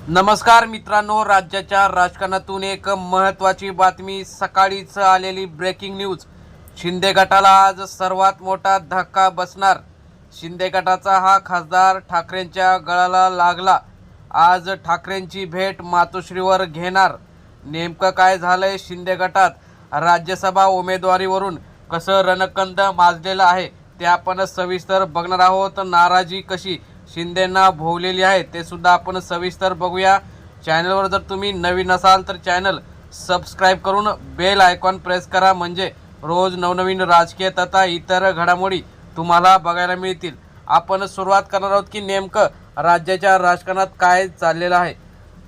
नमस्कार मित्रांनो, राज्याच्या राजकारणातून एक महत्त्वाची बातमी सकाळीच आलेली ब्रेकिंग न्यूज। शिंदे गटाला आज सर्वात मोठा धक्का बसणार। शिंदे गटाचा हा खासदार ठाकरेंच्या गळाला लागला। आज ठाकरेंची भेट मातोश्रीवर घेणार। नेमकं काय झालंय शिंदे गटात? राज्यसभा उमेदवारीवरून कसं रणकंद माजलेलं आहे ते आपण सविस्तर बघणार आहोत। नाराजी कशी शिंदेंना भोवलेली आहे ते सुद्धा आपण सविस्तर बघूया। चॅनलवर जर तुम्ही नवीन असाल तर चॅनल सबस्क्राइब करून बेल आयकॉन प्रेस करा, म्हणजे रोज नवनवीन राजकीय तथा इतर घडामोडी तुम्हाला बघायला मिळतील। आपण सुरुवात करणार आहोत की नेमकं राज्याच्या राजकारणात काय चाललेलं आहे।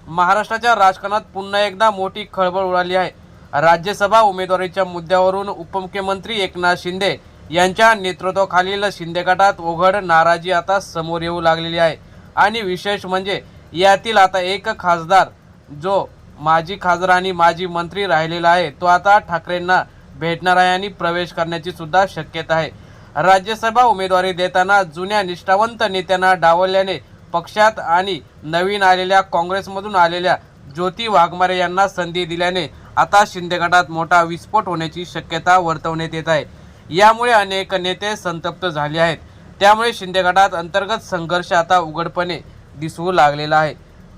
महाराष्ट्राच्या राजकारणात पुन्हा एकदा मोठी खळबळ उडाली आहे। राज्यसभा उमेदवारीच्या मुद्द्यावरून उपमुख्यमंत्री एकनाथ शिंदे यांच्या नेतृत्वाखालील शिंदे गटात उघड नाराजी आता समोर येऊ लागलेली आहे। आणि विशेष म्हणजे यातील आता एक खासदार जो माजी खासदार आणि माजी मंत्री राहिलेला आहे तो आता ठाकरेंना भेटणार आहे आणि प्रवेश करण्याची सुद्धा शक्यता आहे। राज्यसभा उमेदवारी देताना जुन्या निष्ठावंत नेत्यांना डावलल्याने पक्षात आणि नवीन आलेल्या काँग्रेसमधून आलेल्या ज्योती वाघमारे यांना संधी दिल्याने आता शिंदे गटात मोठा विस्फोट होण्याची शक्यता वर्तवण्यात येत आहे। यामुळे अनेक नेते संतप्त झाले आहेत। त्यामुळे शिंदे गटात अंतर्गत संघर्ष आता उघडपणे दिसू लागलेला आहे।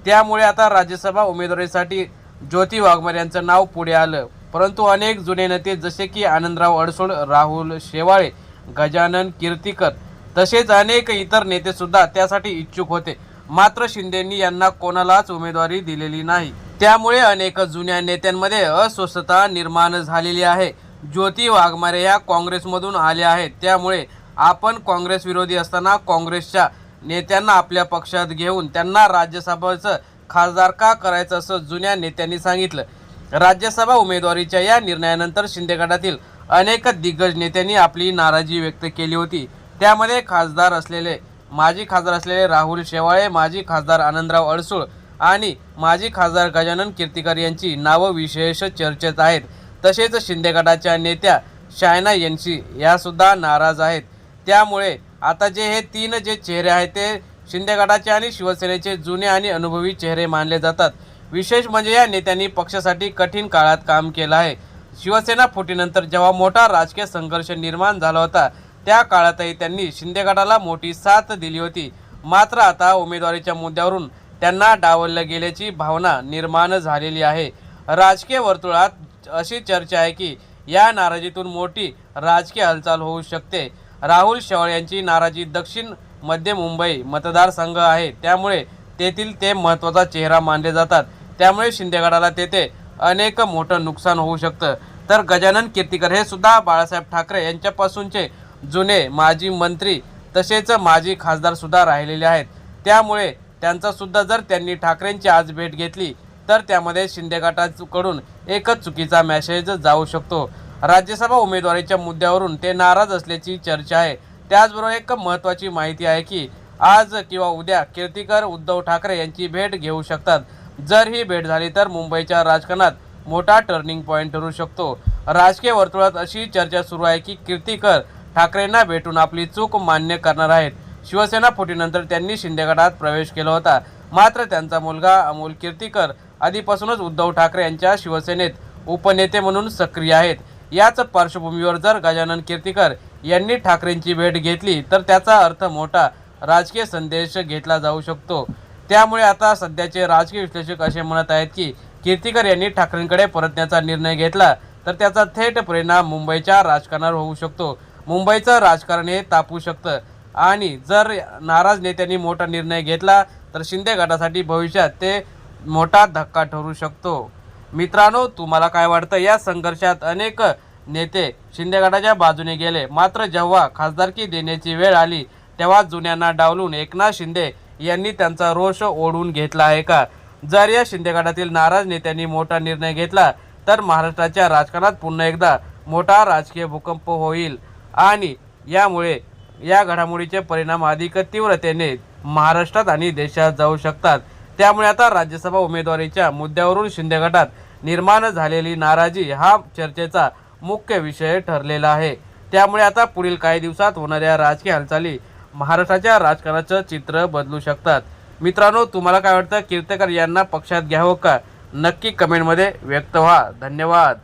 त्यामुळे आता राज्यसभा उमेदवारीसाठी ज्योती वाघमारे यांचं नाव पुढे आलं, परंतु अनेक जुने नेते जसे की आनंदराव अडसूळ, राहुल शेवाळे, गजानन कीर्तीकर तसेच अनेक इतर नेते सुद्धा त्यासाठी इच्छुक होते, मात्र शिंदेंनी यांना कोणालाच उमेदवारी दिलेली नाही। त्यामुळे अनेक जुन्या नेत्यांमध्ये अस्वस्थता निर्माण झालेली आहे। ज्योती वाघमारे या काँग्रेसमधून आल्या आहेत, त्यामुळे आपण काँग्रेस विरोधी असताना काँग्रेसच्या नेत्यांना आपल्या पक्षात घेऊन त्यांना राज्यसभेचं खासदार का करायचं असं जुन्या नेत्यांनी सांगितलं। राज्यसभा उमेदवारीच्या या निर्णयानंतर शिंदे गटातील अनेक दिग्गज नेत्यांनी आपली नाराजी व्यक्त केली होती। त्यामध्ये माजी खासदार असलेले राहुल शेवाळे, माजी खासदार आनंदराव अडसूळ आणि माजी खासदार गजानन कीर्तीकर यांची नावं विशेष चर्चेत आहेत। तसेच शिंदे गटाच्या नेत्या शायना यांची या सुद्धा नाराज आहेत। त्यामुळे आता हे तीन चेहरे आहेत ते शिंदे गटाचे आणि शिवसेनेचे जुने आणि अनुभवी चेहरे मानले जातात। विशेष म्हणजे या नेत्यांनी पक्षासाठी कठीण काळात काम केलं आहे। शिवसेना फुटीनंतर जेव्हा मोठा राजकीय संघर्ष निर्माण झाला होता त्या काळातही त्यांनी शिंदे गटाला मोठी साथ दिली होती, मात्र आता उमेदवारीच्या मुद्द्यावरून त्यांना डावललं गेल्याची भावना निर्माण झालेली आहे। राजकीय वर्तुळात अशी चर्चा आहे की या नाराजीतून मोठी राजकीय हालचाल होऊ शकते। राहुल शेवाळे यांची नाराजी दक्षिण मध्य मुंबई मतदारसंघ आहे, त्यामुळे तेथील ते महत्त्वाचा चेहरा मानले जातात। त्यामुळे शिंदे गटाला तेथे अनेक मोठं नुकसान होऊ शकतं। तर गजानन कीर्तीकर हे सुद्धा बाळासाहेब ठाकरे यांच्यापासूनचे जुने माजी मंत्री तसेच माजी खासदार सुद्धा राहिलेले आहेत। त्यामुळे त्यांचा सुद्धा जर त्यांनी ठाकरेंची आज भेट घेतली तर त्यामध्ये शिंदे गटाकडून एकच चुकीचा मेसेज जाऊ शकतो। राज्यसभा उमेदवारीच्या मुद्द्यावरून ते नाराज असल्याची चर्चा आहे। त्याचबरोबर एक महत्त्वाची माहिती आहे की आज किंवा उद्या कीर्तीकर उद्धव ठाकरे यांची भेट घेऊ शकतात। जर ही भेट झाली तर मुंबईच्या राजकारणात मोठा टर्निंग पॉईंट ठरू शकतो। राजकीय वर्तुळात अशी चर्चा सुरू आहे की कीर्तीकर ठाकरेंना भेटून आपली चूक मान्य करणार आहेत। शिवसेना फुटीनंतर त्यांनी शिंदे गटात प्रवेश केला होता, मात्र त्यांचा मुलगा अमोल कीर्तीकर आधीपासूनच उद्धव ठाकरे यांच्या शिवसेनेत उपनेते म्हणून सक्रिय आहेत। याच पार्श्वभूमीवर जर गजानन कीर्तीकर यांनी ठाकरेंची भेट घेतली तर त्याचा अर्थ मोठा राजकीय संदेश घेतला जाऊ शकतो। त्यामुळे आता सध्याचे राजकीय विश्लेषक असे म्हणत आहेत की कीर्तीकर यांनी ठाकरेंकडे परतण्याचा निर्णय घेतला तर त्याचा थेट परिणाम मुंबईच्या राजकारणावर होऊ शकतो। मुंबईचं राजकारण हे तापू शकतं आणि जर नाराज नेत्यांनी मोठा निर्णय घेतला तर शिंदे गटासाठी भविष्यात ते मोठा धक्का ठरू शकतो। मित्रांनो, तुम्हाला काय वाटतं? या संघर्षात अनेक नेते शिंदे गटाच्या बाजूने गेले, मात्र जेव्हा खासदारकी देण्याची वेळ आली तेव्हा जुन्यांना डावलून एकनाथ शिंदे यांनी त्यांचा रोष ओढून घेतला आहे का? जर या शिंदे गटातील नाराज नेत्यांनी मोठा निर्णय घेतला तर महाराष्ट्राच्या राजकारणात पुन्हा एकदा मोठा राजकीय भूकंप होईल आणि यामुळे या घडामोडीचे परिणाम अधिक तीव्रतेने महाराष्ट्रात आणि देशात जाऊ शकतात। त्यामुळे आता राज्यसभा उमेदवारीच्या मुद्द्यावरून शिंदे गटात निर्माण झालेली नाराजी हा चर्चेचा मुख्य विषय ठरलेला आहे। त्यामुळे आता पुढील काही दिवसात होणाऱ्या राजकीय हालचाली महाराष्ट्राच्या राजकारणाचं चित्र बदलू शकतात। मित्रांनो, तुम्हाला काय वाटतं, कीर्तेकर यांना पक्षात घ्यावं का? नक्की कमेंटमध्ये व्यक्त व्हा. धन्यवाद.